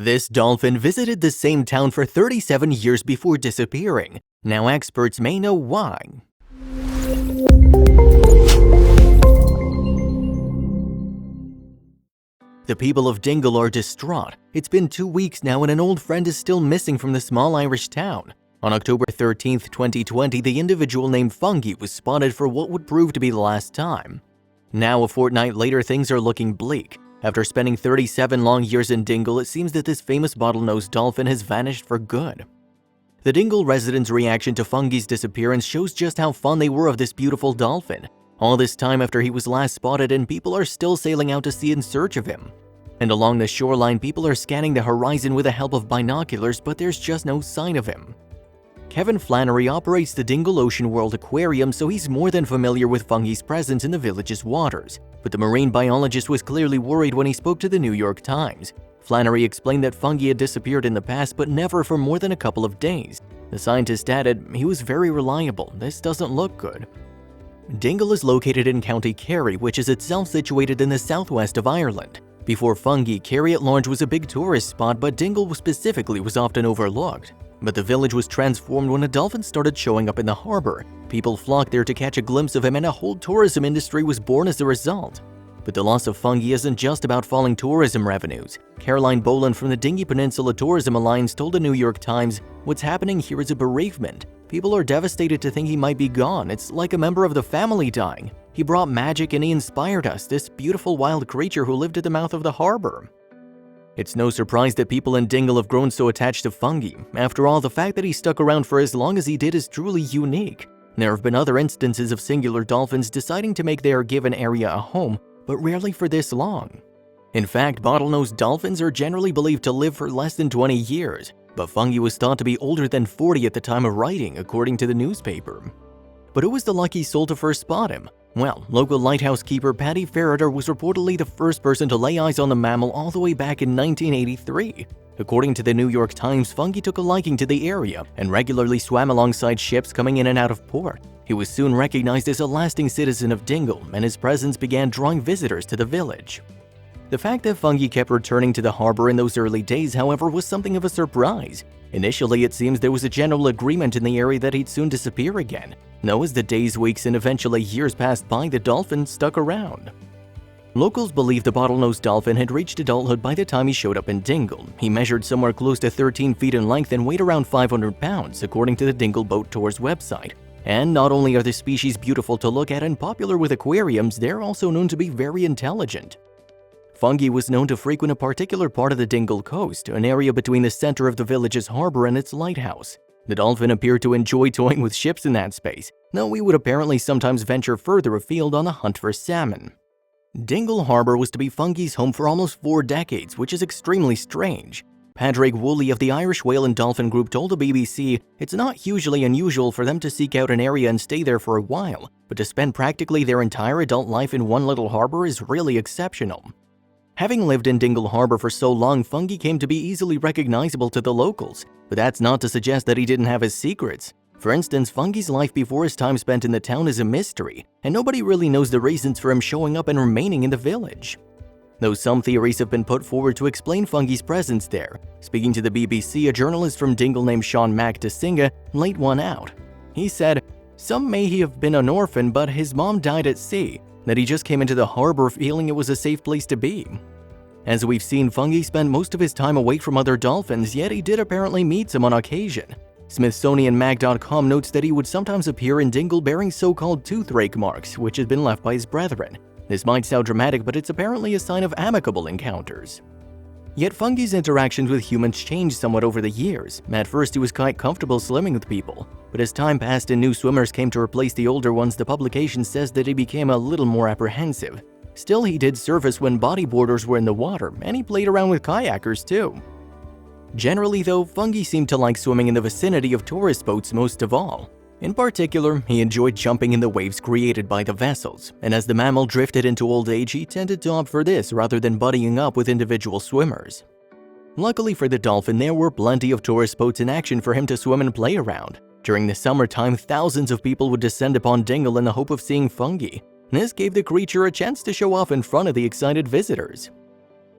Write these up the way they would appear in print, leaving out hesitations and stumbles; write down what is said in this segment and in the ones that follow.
This dolphin visited the same town for 37 years before disappearing. Now experts may know why. The people of Dingle are distraught. It's been 2 weeks now and an old friend is still missing from the small Irish town. On October 13, 2020, the individual named Fungi was spotted for what would prove to be the last time. Now, a fortnight later, things are looking bleak. After spending 37 long years in Dingle, it seems that this famous bottlenose dolphin has vanished for good. The Dingle residents' reaction to Fungi's disappearance shows just how fond they were of this beautiful dolphin. All this time after he was last spotted, and people are still sailing out to sea in search of him. And along the shoreline, people are scanning the horizon with the help of binoculars, but there's just no sign of him. Kevin Flannery operates the Dingle Ocean World Aquarium, so he's more than familiar with Fungi's presence in the village's waters. But the marine biologist was clearly worried when he spoke to the New York Times. Flannery explained that Fungi had disappeared in the past, but never for more than a couple of days. The scientist added, "He was very reliable. This doesn't look good." Dingle is located in County Kerry, which is itself situated in the southwest of Ireland. Before Fungi, Kerry at large was a big tourist spot, but Dingle specifically was often overlooked. But the village was transformed when a dolphin started showing up in the harbor. People flocked there to catch a glimpse of him, and a whole tourism industry was born as a result. But the loss of Fungi isn't just about falling tourism revenues. Caroline Boland from the Dingy Peninsula Tourism Alliance told the New York Times, "What's happening here is a bereavement. People are devastated to think he might be gone. It's like a member of the family dying. He brought magic and he inspired us, this beautiful wild creature who lived at the mouth of the harbor." It's no surprise that people in Dingle have grown so attached to Fungi. After all, the fact that he stuck around for as long as he did is truly unique. There have been other instances of singular dolphins deciding to make their given area a home, but rarely for this long. In fact, bottlenose dolphins are generally believed to live for less than 20 years, but Fungi was thought to be older than 40 at the time of writing, according to the newspaper. But who was the lucky soul to first spot him? Well, local lighthouse keeper Paddy Ferreter was reportedly the first person to lay eyes on the mammal all the way back in 1983. According to the New York Times, Fungi took a liking to the area and regularly swam alongside ships coming in and out of port. He was soon recognized as a lasting citizen of Dingle, and his presence began drawing visitors to the village. The fact that Fungi kept returning to the harbor in those early days, however, was something of a surprise. Initially, it seems there was a general agreement in the area that he'd soon disappear again. Though as the days, weeks, and eventually years passed by, the dolphin stuck around. Locals believe the bottlenose dolphin had reached adulthood by the time he showed up in Dingle. He measured somewhere close to 13 feet in length and weighed around 500 pounds, according to the Dingle Boat Tours website. And not only are the species beautiful to look at and popular with aquariums, they're also known to be very intelligent. Fungi was known to frequent a particular part of the Dingle coast, an area between the center of the village's harbor and its lighthouse. The dolphin appeared to enjoy toying with ships in that space, though he would apparently sometimes venture further afield on the hunt for salmon. Dingle Harbor was to be Fungi's home for almost 4 decades, which is extremely strange. Padraig Woolley of the Irish Whale and Dolphin Group told the BBC, "It's not hugely unusual for them to seek out an area and stay there for a while, but to spend practically their entire adult life in one little harbor is really exceptional." Having lived in Dingle Harbor for so long, Fungi came to be easily recognizable to the locals, but that's not to suggest that he didn't have his secrets. For instance, Fungi's life before his time spent in the town is a mystery, and nobody really knows the reasons for him showing up and remaining in the village. Though some theories have been put forward to explain Fungi's presence there. Speaking to the BBC, a journalist from Dingle named Sean McDesinga laid one out. He said, "Some may he have been an orphan, but his mom died at sea, that he just came into the harbor feeling it was a safe place to be." As we've seen, Fungi spent most of his time away from other dolphins, yet he did apparently meet some on occasion. SmithsonianMag.com notes that he would sometimes appear in Dingle bearing so-called toothrake marks, which had been left by his brethren. This might sound dramatic, but it's apparently a sign of amicable encounters. Yet Fungi's interactions with humans changed somewhat over the years. At first, he was quite comfortable swimming with people, but as time passed and new swimmers came to replace the older ones, the publication says that he became a little more apprehensive. Still, he did surface when bodyboarders were in the water, and he played around with kayakers too. Generally though, Fungi seemed to like swimming in the vicinity of tourist boats most of all. In particular, he enjoyed jumping in the waves created by the vessels, and as the mammal drifted into old age, he tended to opt for this rather than buddying up with individual swimmers. Luckily for the dolphin, there were plenty of tourist boats in action for him to swim and play around. During the summertime, thousands of people would descend upon Dingle in the hope of seeing Fungi. This gave the creature a chance to show off in front of the excited visitors.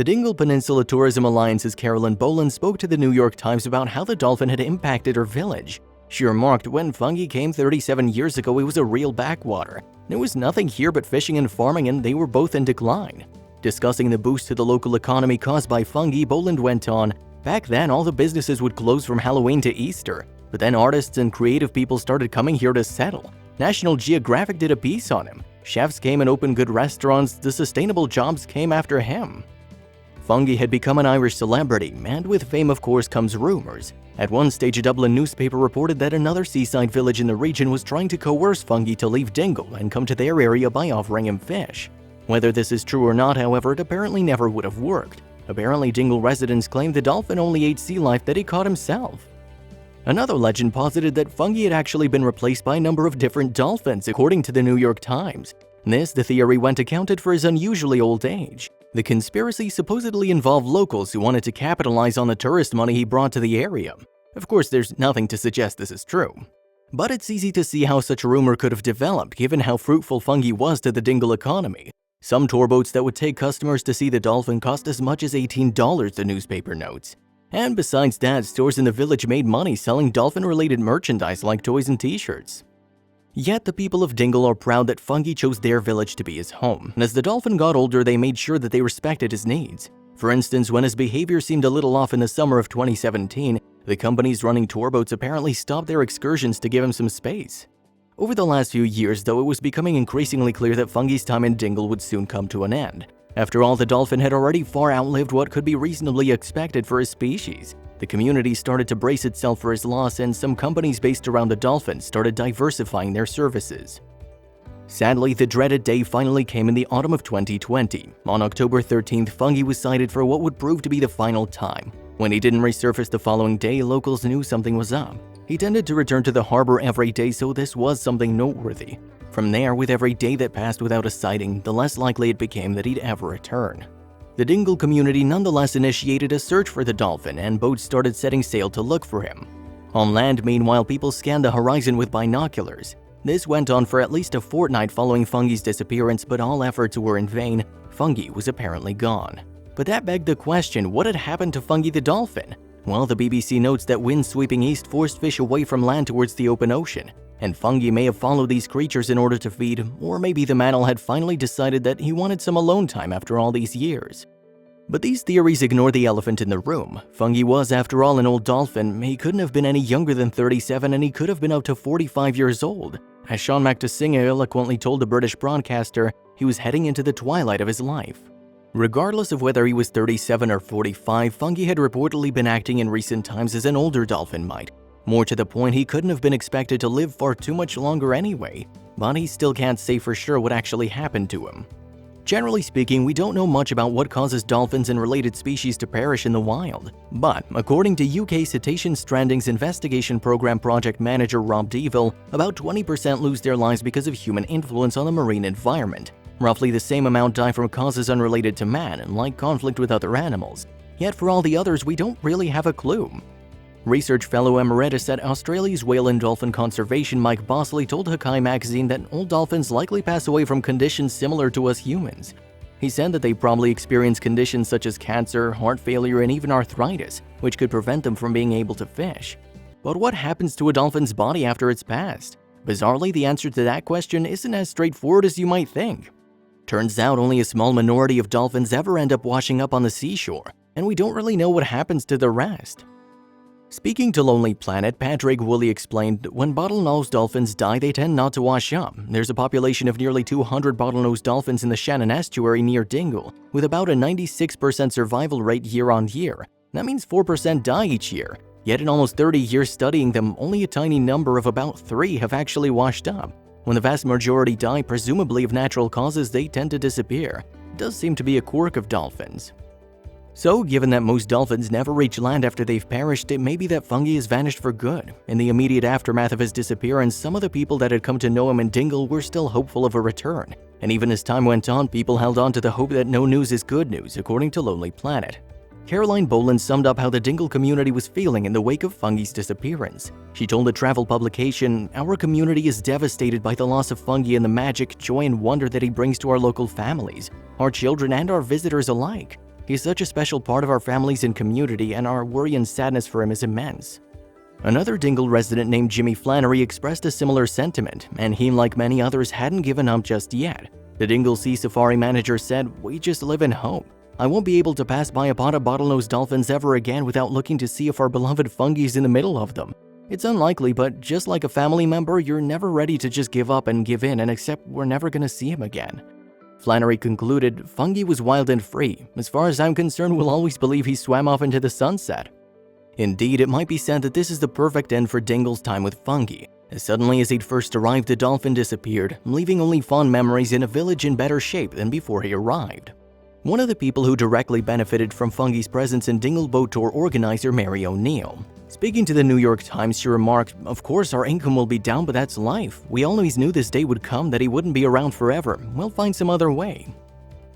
The Dingle Peninsula Tourism Alliance's Carolyn Boland spoke to the New York Times about how the dolphin had impacted her village. She remarked, "When fungi came 37 years ago, it was a real backwater. There was nothing here but fishing and farming, and they were both in decline." Discussing the boost to the local economy caused by fungi, Boland went on, "Back then, all the businesses would close from Halloween to Easter, but then artists and creative people started coming here to settle. National Geographic did a piece on him. Chefs came and opened good restaurants. The sustainable jobs came after him." Fungi had become an Irish celebrity, and with fame of course comes Rumours. At one stage, a Dublin newspaper reported that another seaside village in the region was trying to coerce Fungi to leave Dingle and come to their area by offering him fish. Whether this is true or not, however, it apparently never would have worked. Apparently, Dingle residents claimed the dolphin only ate sea life that he caught himself. Another legend posited that fungi had actually been replaced by a number of different dolphins, according to the New York Times. This, the theory went, accounted for his unusually old age. The conspiracy supposedly involved locals who wanted to capitalize on the tourist money he brought to the area. Of course, there's nothing to suggest this is true. But it's easy to see how such a rumor could have developed, given how fruitful fungi was to the Dingle economy. Some tour boats that would take customers to see the dolphin cost as much as $18, the newspaper notes. And besides that, stores in the village made money selling dolphin-related merchandise like toys and t-shirts. Yet the people of Dingle are proud that fungi chose their village to be his home, and as the dolphin got older, they made sure that they respected his needs. For instance, when his behavior seemed a little off in the summer of 2017, the companies running tour boats apparently stopped their excursions to give him some space. Over the last few years, though, it was becoming increasingly clear that fungi's time in Dingle would soon come to an end. After all, the dolphin had already far outlived what could be reasonably expected for his species. The community started to brace itself for his loss, and some companies based around the dolphin started diversifying their services. Sadly, the dreaded day finally came in the autumn of 2020. On October 13th, fungi was sighted for what would prove to be the final time. When he didn't resurface the following day, locals knew something was up. He tended to return to the harbor every day, so this was something noteworthy. From there, with every day that passed without a sighting, the less likely it became that he'd ever return. The Dingle community nonetheless initiated a search for the dolphin, and boats started setting sail to look for him. On land, meanwhile, people scanned the horizon with binoculars. This went on for at least a fortnight following Fungi's disappearance, but all efforts were in vain. Fungi was apparently gone. But that begged the question, what had happened to Fungi the dolphin? Well, the BBC notes that winds sweeping east forced fish away from land towards the open ocean, and fungi may have followed these creatures in order to feed, or maybe the mammal had finally decided that he wanted some alone time after all these years. But these theories ignore the elephant in the room. Fungi was, after all, an old dolphin. He couldn't have been any younger than 37, and he could have been up to 45 years old. As Sean McTosinga eloquently told the British broadcaster, he was heading into the twilight of his life. Regardless of whether he was 37 or 45, Fungi had reportedly been acting in recent times as an older dolphin might. More to the point, he couldn't have been expected to live far too much longer anyway, but he still can't say for sure what actually happened to him. Generally speaking, we don't know much about what causes dolphins and related species to perish in the wild, but according to UK Cetacean Strandings Investigation Program project manager Rob Deville, about 20% lose their lives because of human influence on the marine environment. Roughly the same amount die from causes unrelated to man, like conflict with other animals. Yet for all the others, we don't really have a clue. Research fellow emeritus at Australia's Whale and Dolphin Conservation Mike Bosley told Hakai magazine that old dolphins likely pass away from conditions similar to us humans. He said that they probably experience conditions such as cancer, heart failure, and even arthritis, which could prevent them from being able to fish. But what happens to a dolphin's body after it's passed? Bizarrely, the answer to that question isn't as straightforward as you might think. Turns out only a small minority of dolphins ever end up washing up on the seashore, and we don't really know what happens to the rest. Speaking to Lonely Planet, Patrick Woolley explained that when bottlenose dolphins die, they tend not to wash up. There's a population of nearly 200 bottlenose dolphins in the Shannon Estuary near Dingle, with about a 96% survival rate year on year. That means 4% die each year. Yet in almost 30 years studying them, only a tiny number of about 3 have actually washed up. When the vast majority die, presumably of natural causes, they tend to disappear. It does seem to be a quirk of dolphins. So, given that most dolphins never reach land after they've perished, it may be that Fungi has vanished for good. In the immediate aftermath of his disappearance, some of the people that had come to know him in Dingle were still hopeful of a return. And even as time went on, people held on to the hope that no news is good news, according to Lonely Planet. Caroline Boland summed up how the Dingle community was feeling in the wake of Fungi's disappearance. She told the travel publication, "Our community is devastated by the loss of Fungi and the magic, joy, and wonder that he brings to our local families, our children, and our visitors alike. He's such a special part of our families and community, and our worry and sadness for him is immense." Another Dingle resident named Jimmy Flannery expressed a similar sentiment, and he, like many others, hadn't given up just yet. The Dingle Sea Safari manager said, "We just live in hope. I won't be able to pass by a pod of bottlenose dolphins ever again without looking to see if our beloved fungi's in the middle of them. It's unlikely, but just like a family member, you're never ready to just give up and give in and accept we're never gonna see him again." Flannery concluded, "Fungi was wild and free. As far as I'm concerned, we'll always believe he swam off into the sunset." Indeed, it might be said that this is the perfect end for Dingle's time with fungi. As suddenly as he'd first arrived, the dolphin disappeared, leaving only fond memories in a village in better shape than before he arrived. One of the people who directly benefited from fungi's presence in Dingle Boat Tour organizer Mary O'Neill. Speaking to the New York Times, she remarked, "Of course our income will be down, but that's life. We always knew this day would come, that he wouldn't be around forever. We'll find some other way."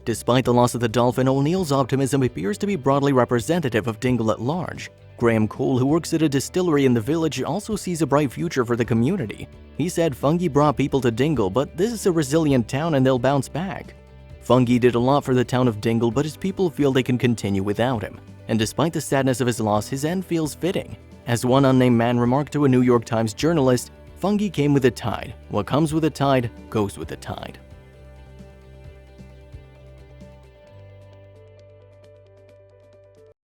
Despite the loss of the dolphin, O'Neill's optimism appears to be broadly representative of Dingle at large. Graham Cole, who works at a distillery in the village, also sees a bright future for the community. He said fungi brought people to Dingle, but this is a resilient town and they'll bounce back. Fungi did a lot for the town of Dingle, but his people feel they can continue without him. And despite the sadness of his loss, his end feels fitting. As one unnamed man remarked to a New York Times journalist, "Fungi came with the tide. What comes with the tide goes with the tide."